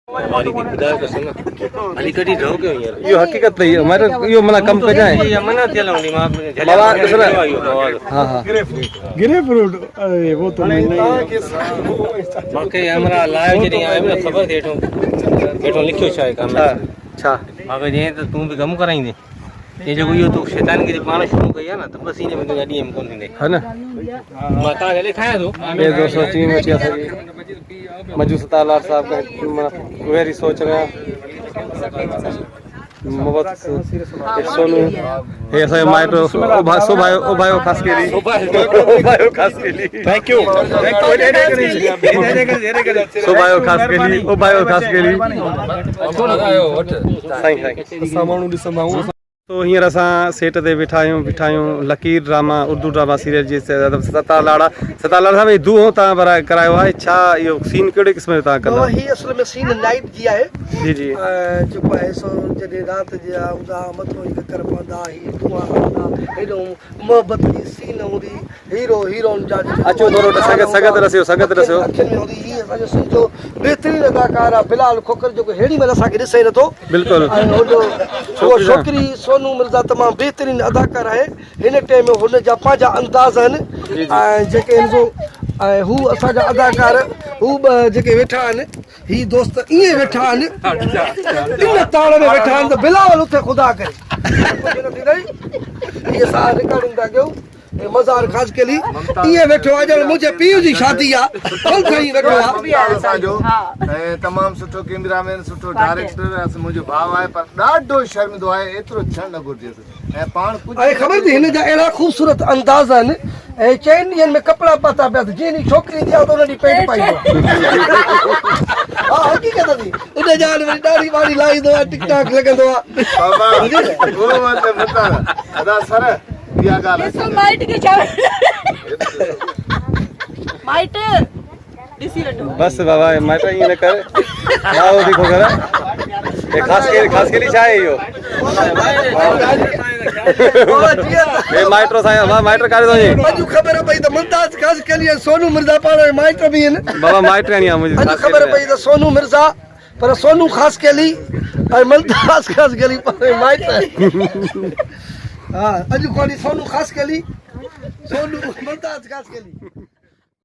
हमारी की खुदा का सुना अली कड़ी रहो क्यों यार यो हकीकत नहीं है हमारे यो मना कम कर जाए ये मना चलाऊंगी मां बाबा दूसरा हां हां गिरे फ्रूट अरे वो तो नहीं बाकी हमरा लाइव जरी आए ना खबर देठो देठो लिखियो छाए काम अच्छा अगर जे तो तू भी गम कराइंदे ये जो यो तो शैतान की पाण शुरू कई है ना तो बस इने में तो गाड़ी हम कोन थींदे है ना माता ले खाया तो ये 203 में क्या था मजू सतालार साहब का वेरी सोच रहा मोहब्बत सोनू ये सब माइटो ओ भाई खास के लिए ओ भाई खास के लिए थैंक यू सुभायो खास के लिए ओ भाई खास के लिए साईं सामानु ॾिसंदा तो हींअर असां सेट ते वेठा आहियूं लकीर ड्रामा उर्दू ड्रामा सीरियल जी सतालाड़ा साहब दू तव्हां पर करायो आहे छा इहो सीन कहिड़े क़िस्म जो तव्हां कंदा ही असल में सीन नाइट जी आहे जी जी जेको आहे सो जॾहिं राति जा हूंदा मथो ई कर पवंदा ही धुआं हूंदा हेॾो मोहबत जी सीन हूंदी हीरो हीरोइन जा अचो थोरो संगत रसियो अखियुनि में हूंदी ही असांजो सम्झो बहितरीन अदाकार आहे बिलाल खोकर जेको हेॾी महिल असांखे ॾिसे नथो बिल्कुलु उहो छोकिरी सोनू मिर्ज़ा तमामु बहितरीन अदाकार आहे हिन टाइम हुन जा पंहिंजा अंदाज़ आहिनि ऐं जेके ऐं हू असांजा अदाकार हू जेके वेठा आहिनि ही दोस्त ईअं वेठा आहिनि इन ताड़ में वेठा आहिनि त बिलावल उते ख़ुदा करे हीअ असां रिकॉर्डिंग था कयूं मज़ार ख़ास के लिए ये बैठो आ जण मुझे पीयू जी शादी आ कल खई बैठो आ तमाम सुठो कैमरामैन सुठो डायरेक्टर अस मुझे भाव है पर डाढो शर्मिंदो है एतरो छण गुरजे ए पाण कुछ अरे खबर थी हिन जा एड़ा खूबसूरत अंदाज आन ए चैन ॾींहंनि में कपड़ा पाता पिया जेनी छोकिरी दिया तो उनजी पेंट पाई हां हकीकत थी उन जान में दाढ़ी वाड़ी लाई दो टिक टाक लगंदो आ बाबा गुरु मत मता अदा सर दिया गाल माइट के जा माइट दिसी रटो बस बाबा माइट ये न कर आओ देखो करा ये खास के लिए चाहे यो ये माइट्रो साईं बाबा माइट्रो काढे दो जी अजू खबर पई त मुमताज खास के लिए सोनू मिर्जा पाण माइट भी है बाबा माइट्रो नहीं है मुझे अजू खबर पई त सोनू मिर्जा पर सोनू खास के लिए और मुमताज खास के लिए पाण माइट हाँ अजू कोनी सोनू खास के लिए सोनू मुमताज खास के लिए